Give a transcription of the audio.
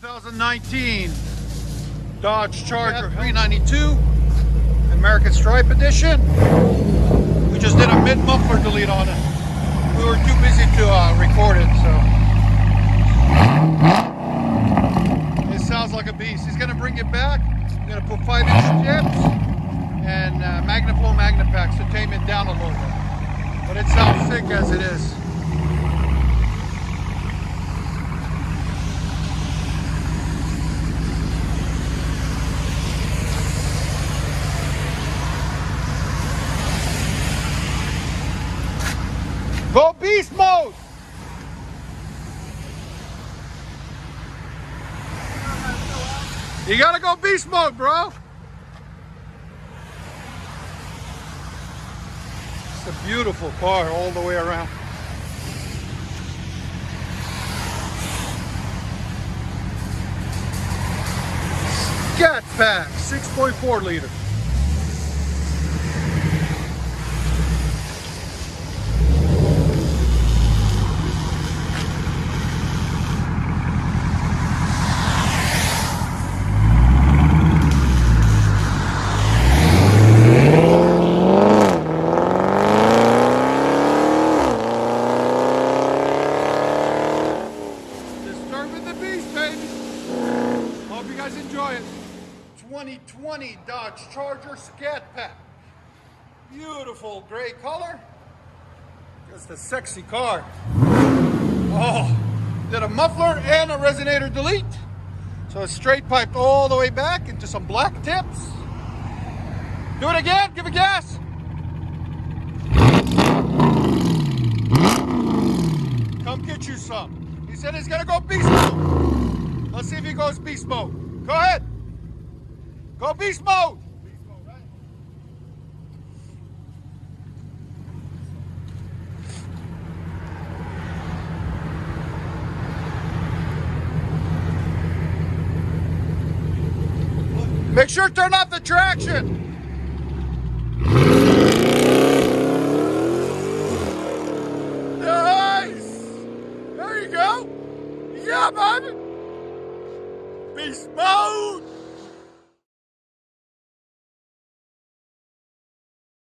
2019 Dodge Charger 392 American Stripe Edition. We just did a mid-muffler delete on it. We were too busy to record it, so. It sounds like a beast. He's gonna bring it back. He's gonna put 5-inch tips and MagnaFlow magnet packs to tame it down a little bit. But it sounds sick as it is. Go beast mode! You gotta go beast mode, bro! It's a beautiful car all the way around. Scat Pack, 6.4 liter. Hope you guys enjoy it. 2020 Dodge Charger Scat Pack. Beautiful gray color. Just a sexy car. Oh, did a muffler and a resonator delete. So it's straight piped all the way back into some black tips. Do it again, give it gas. Come get you some. He said he's gonna go beast mode. Let's see if he goes beast mode. Go ahead. Go beast mode. Beast mode, right? Make sure to turn off the traction. Nice. There you go. Yeah, baby. Beast mode!